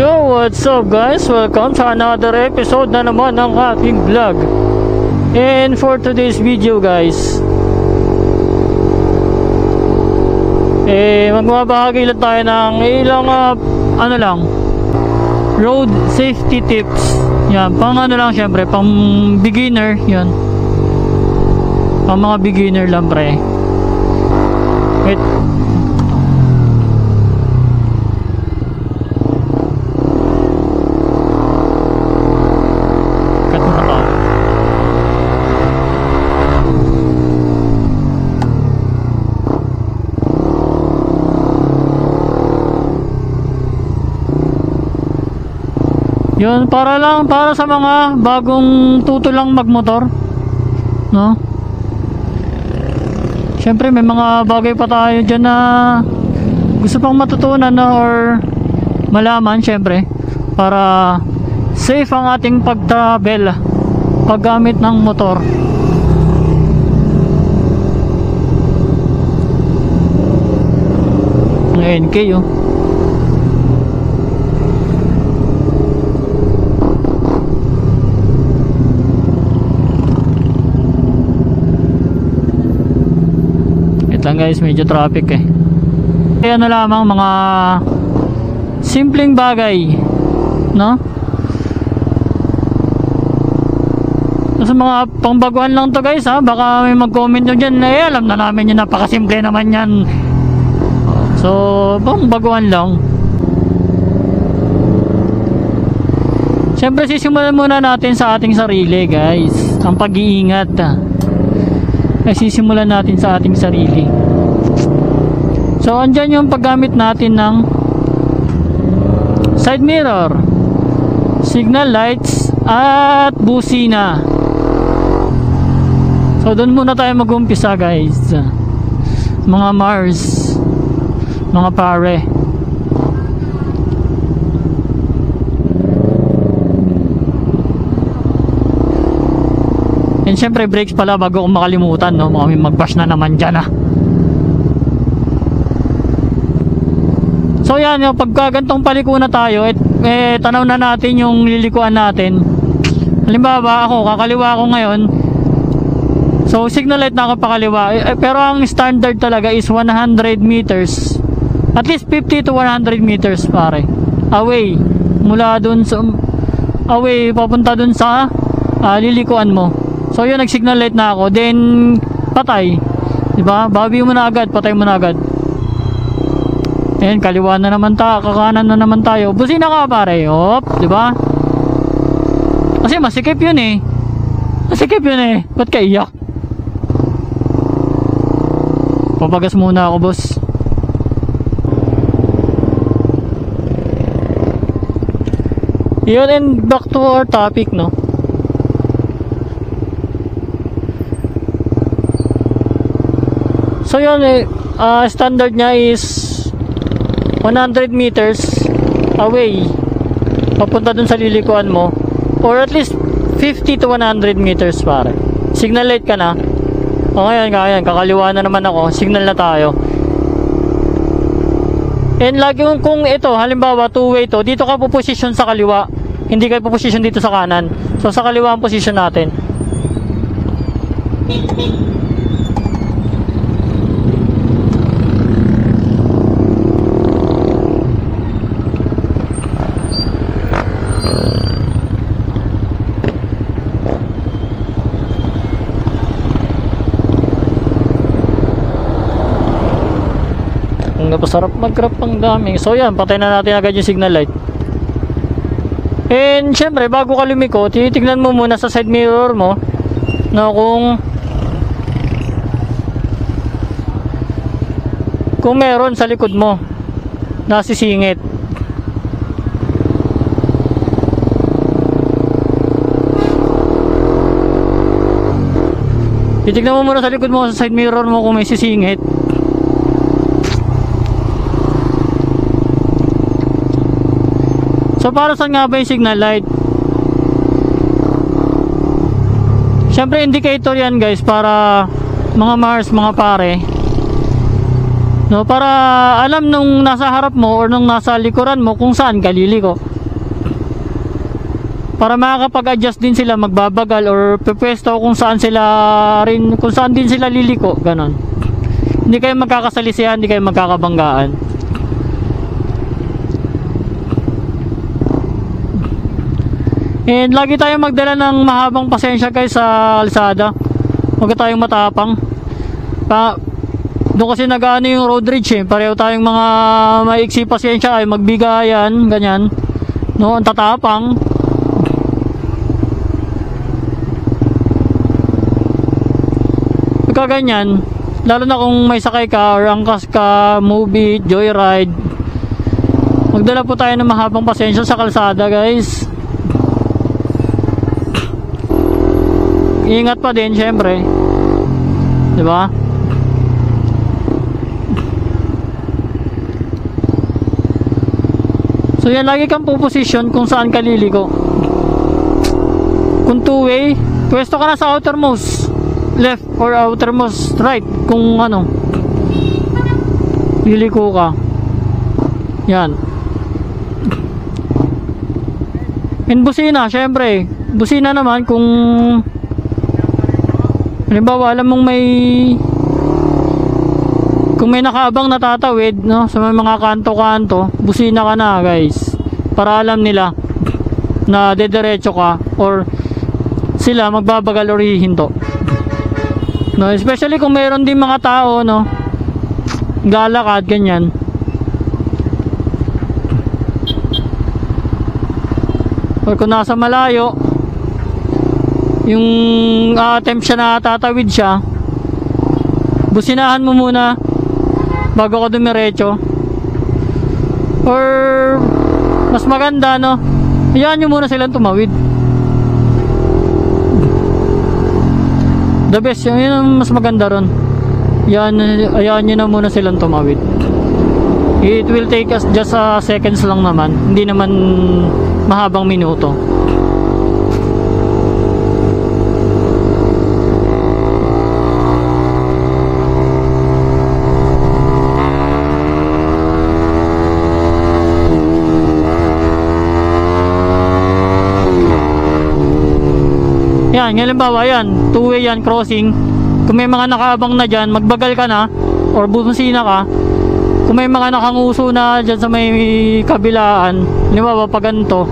Yo, what's up guys? Welcome sa another episode na naman ng ating vlog. And for today's video guys, magbabahagi lang tayo ng ilang road safety tips. Yan, pang syempre, pang beginner. Yan, pang mga beginner lang pre. Wait. Yun, para sa mga bagong tuto lang magmotor, no? Siyempre may mga bagay pa tayo dyan na gusto pang matutunan, no? Or malaman, siyempre, para safe ang ating pag-travel, paggamit ng motor. Ngayon kayo lang guys, medyo traffic kaya na lamang mga simpleng bagay, no? Sa mga pangbaguhan lang to guys, ha? Baka may mag-comment nyo dyan, alam na namin yun, napakasimple naman yan. So pangbaguhan lang. Siyempre sisimulan muna natin sa ating sarili guys, ang pag-iingat ay sisimulan natin sa ating sarili. So andyan yung paggamit natin ng side mirror, signal lights at busina. So doon muna tayo mag-umpisa guys, mga Mars, mga pare. And syempre brakes pala bago kong makalimutan, no? Baka may mag-bash na naman dyan, So yan, yung pagka gantong paliko na tayo, tanaw na natin yung lilikuan natin. Halimbawa ako, kakaliwa ako ngayon, so signal light na ako pakaliwa, pero ang standard talaga is 100 meters, at least 50 to 100 meters pare, away, mula dun sa away, papunta dun sa lilikuan mo. So yun, nag-signal light na ako, then patay, diba? Bawi mo na agad, patay mo na agad. And kaliwa na naman tayo, kakanan na naman tayo, busina ka pare, hop, diba? Kasi masikip yun masikip yun ba't ka iyak? Papagas muna ako boss. Yun, and back to our topic, no? So yun, standard nya is 100 meters away, papunta dun sa lilikuan mo, or at least 50 to 100 meters pare. Signal light ka na. O ngayon, kakaliwa na naman ako, signal na tayo. And lagi kung ito, halimbawa two-way to, dito ka po position sa kaliwa, hindi ka po position dito sa kanan. So sa kaliwa ang position natin. Napasarap mag-grab ang dami. So yan, patay na natin agad yung signal light. And syempre bago ka lumiko, titignan mo muna sa side mirror mo na kung meron sa likod mo nasisingit. Titignan mo muna sa likod mo, sa side mirror mo kung may sisingit. So para saan nga ba yung signal light? Syempre indicator yan guys, para mga Mars, mga pare, no, para alam nung nasa harap mo or nung nasa likuran mo kung saan ka liliko. para makakapag-adjust din sila, magbabagal or pepwesto kung saan din sila liliko, ganon. Hindi kayo magkakasalisihan, hindi kayo magkakabanggaan. And lagi tayong magdala ng mahabang pasensya guys sa kalsada. Huwag tayong matapang. Doon kasi nag-ano yung road rage eh. Pareho tayong mga maiksi pasensya ay magbigayan, ganyan. No, ang tatapang. Pagka ganyan, lalo na kung may sakay ka or angkas ka, movie, joyride, magdala po tayo ng mahabang pasensya sa kalsada guys. Ingat pa din syempre, di ba? So yan, lagi kang puposisyon kung saan ka liliko. Kung two-way, pwesto ka na sa outermost left or outermost right kung ano liliko ka. Yan. And busina, syempre busina naman kung halimbawa alam mong kung may nakaabang natatawid, no, sa mga kanto-kanto, busina ka na guys para alam nila na dediretso ka or sila magbabagal or hihinto, no, especially kung mayroon din mga tao, no, galakad ganyan. Or kung nasa malayo yung attempt siya na tatawid siya, businahan mo muna bago ka dumiretso. Or mas maganda, no, hayaan nyo muna silang tumawid. The best, yun ang mas maganda ron. Hayaan nyo na muna silang tumawid. It will take us just seconds lang naman, hindi naman mahabang minuto. Yan, halimbawa yan, two-way yan, crossing. Kung may mga nakaabang na dyan, magbagal ka na or bumusina ka. Kung may mga nakanguso na dyan sa may kabilaan, halimbawa pag ganito,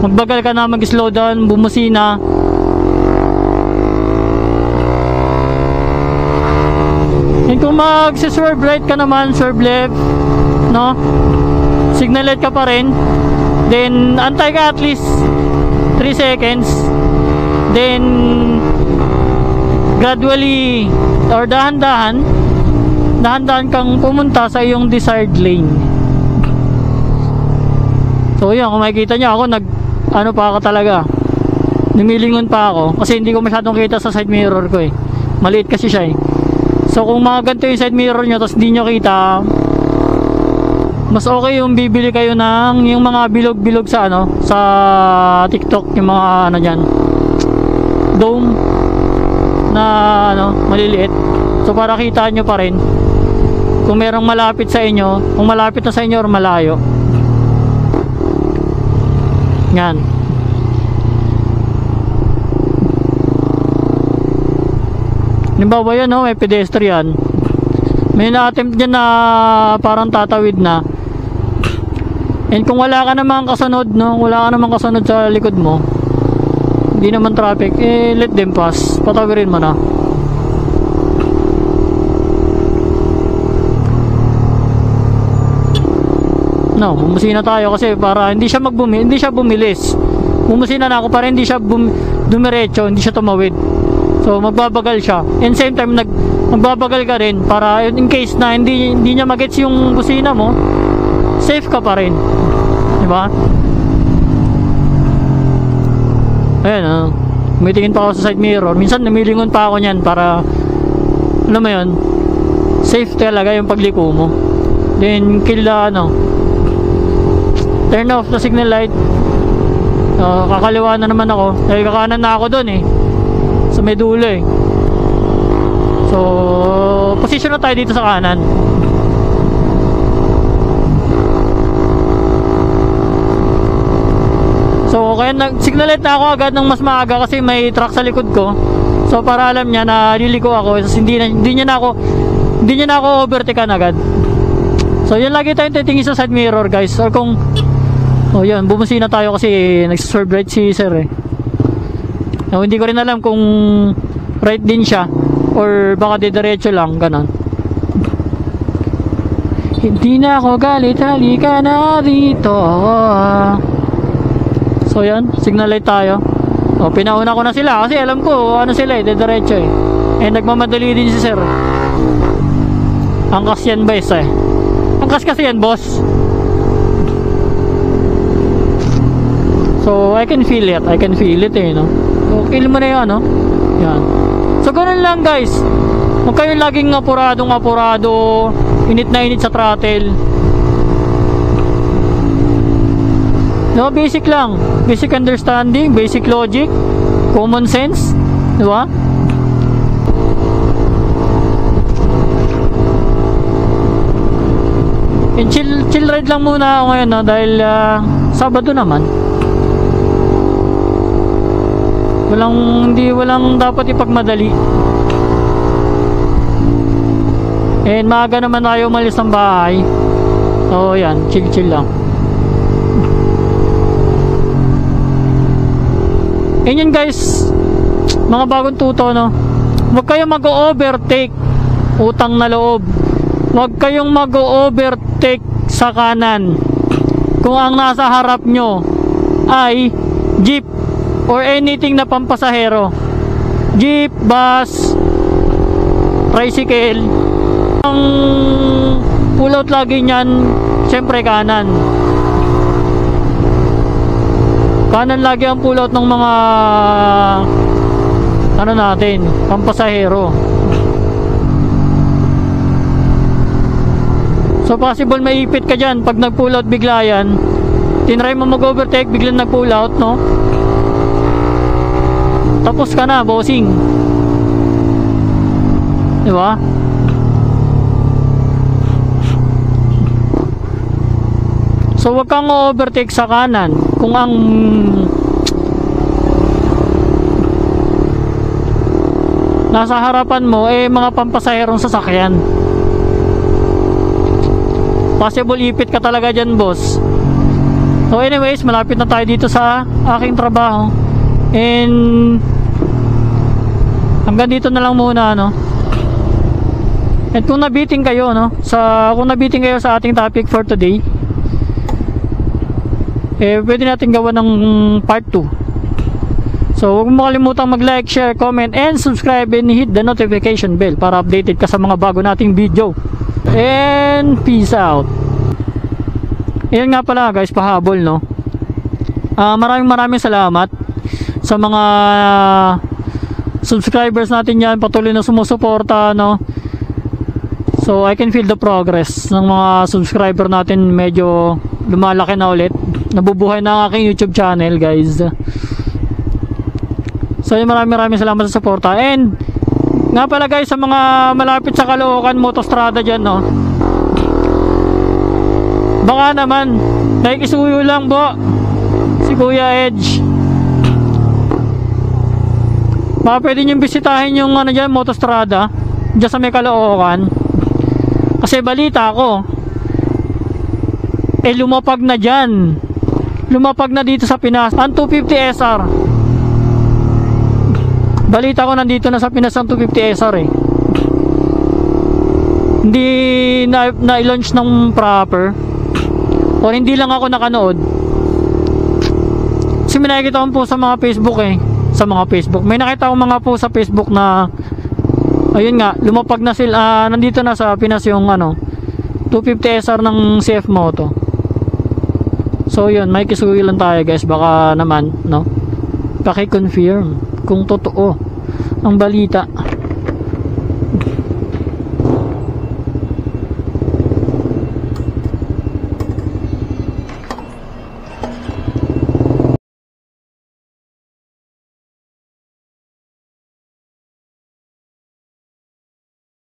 magbagal ka na, mag-slow down, bumusina. And kung mag-swerve right ka naman, swerve left, no, signal light ka pa rin, then antay ka at least 3 seconds. Then gradually or dahan-dahan kang pumunta sa iyong desired lane. So yun, kung makikita nyo ako, ano pa ako talaga, nimilingon pa ako kasi hindi ko masyadong kita sa side mirror ko eh, maliit kasi siya eh. So kung mga ganito yung side mirror nyo tapos hindi nyo kita, mas okay yung bibili kayo ng yung mga bilog-bilog sa sa TikTok, yung mga dyan, dome na maliliit. So para kita nyo pa rin kung merong malapit sa inyo, kung malapit na sa inyo or malayo. Yan. Halimbawa yan, may pedestrian, may na-attempt dyan na parang tatawid na, and kung wala ka namang kasunod, wala ka namang kasunod sa likod mo, hindi naman traffic, let them pass, patawirin mo na. No, bumusina tayo kasi para hindi siya bumilis. Bumusina na ako para hindi siya dumiretso, hindi siya tumawid. So magbabagal siya. And same time magbabagal ka rin para in case na hindi niya magets yung busina mo, safe ka pa rin. Di ba? Ayan, tumitingin pa ako sa side mirror. Minsan namilingon pa ako niyan para alam mo yun, safe talaga yung pagliko mo. Then turn off the signal light. Kakaliwa na naman ako. Kakanan na ako dun sa may dulo So position na tayo dito sa kanan. So kaya nag-signalite na ako agad ng mas maaga kasi may truck sa likod ko. So para alam niya na liliko ako, hindi niya na ako overtaken agad. So yun, lagi tayong titingin sa side mirror guys. Or kung yun, bumusina tayo kasi nagsiserve right si sir eh. Now, hindi ko rin alam kung right din siya or baka didiretso lang, ganon. Hindi na ako galit, halika na dito. So yan, signal light tayo. Pinauna ko na sila kasi alam ko ano sila eh, didiretso eh. Nagmamadali din si sir. Angkas yan boys eh. Angkas kasi yan boss. So I can feel it eh, no? So feel mo na yun, no? Yan. So ganun lang guys. Huwag kayong laging apurado, init na init sa throttle. No, basic lang. Basic understanding, basic logic, common sense, di ba? And chill ride lang muna ako ngayon, no? Dahil Sabado naman. Walang dapat ipagmadali. And maaga naman tayo umalis ng bahay. So yan, chill lang. And yun guys, mga bagong tuto, no? Huwag kayong mag-overtake, utang na loob. Huwag kayong mag-overtake sa kanan kung ang nasa harap nyo ay jeep or anything na pampasahero. Jeep, bus, tricycle. Ang pull out lagi nyan, syempre kanan. Kanan lagi ang pull out ng mga ano natin, pampasahero. So possible maipit ka dyan pag nag pull out bigla yan. Tinry mo mag overtake, biglang nag pull out, no? Tapos ka na, bossing. Diba? So wag kang overtake sa kanan kung ang nasa harapan mo mga pampasaherong sasakyan. Possible ipit ka talaga dyan, boss. So anyways, malapit na tayo dito sa aking trabaho. And hanggang dito na lang muna, no? And kung nabiting kayo, no? Kung nabiting kayo sa ating topic for today, pwede natin gawa ng part 2. So huwag mo kalimutang mag-like, share, comment, and subscribe, and hit the notification bell para updated ka sa mga bago nating video. And peace out. Ayan nga pala guys, pahabol, no? Maraming salamat sa mga subscribers natin yan, patuloy na sumusuporta, no? So I can feel the progress ng mga subscriber natin, medyo lumalaki na ulit. Nabubuhay na ang aking YouTube channel, guys. So maraming salamat sa suporta. And nga pala guys, sa mga malapit sa Caloocan Motostrada dyan, no? Baka naman nakikisuyo lang po si Kuya Edge. Baka pwede nyo bisitahin yung ano dyan, Motostrada dyan sa may Caloocan. Kasi balita ko lumapag na dyan, lumapag na dito sa Pinas ang 250 SR. Balita ko nandito na sa Pinas ang 250 SR eh. Hindi na-launch ng proper, o hindi lang ako nakanood. Kasi may nakikita ko po sa mga Facebook eh. Sa mga Facebook, may nakita ko mga po sa Facebook na ayun nga, lumapag na sila, nandito na sa Pinas yung 250 SR ng CF Moto. So yun, may kisuyo lang tayo guys. Baka naman, no? Paki-confirm kung totoo ang balita.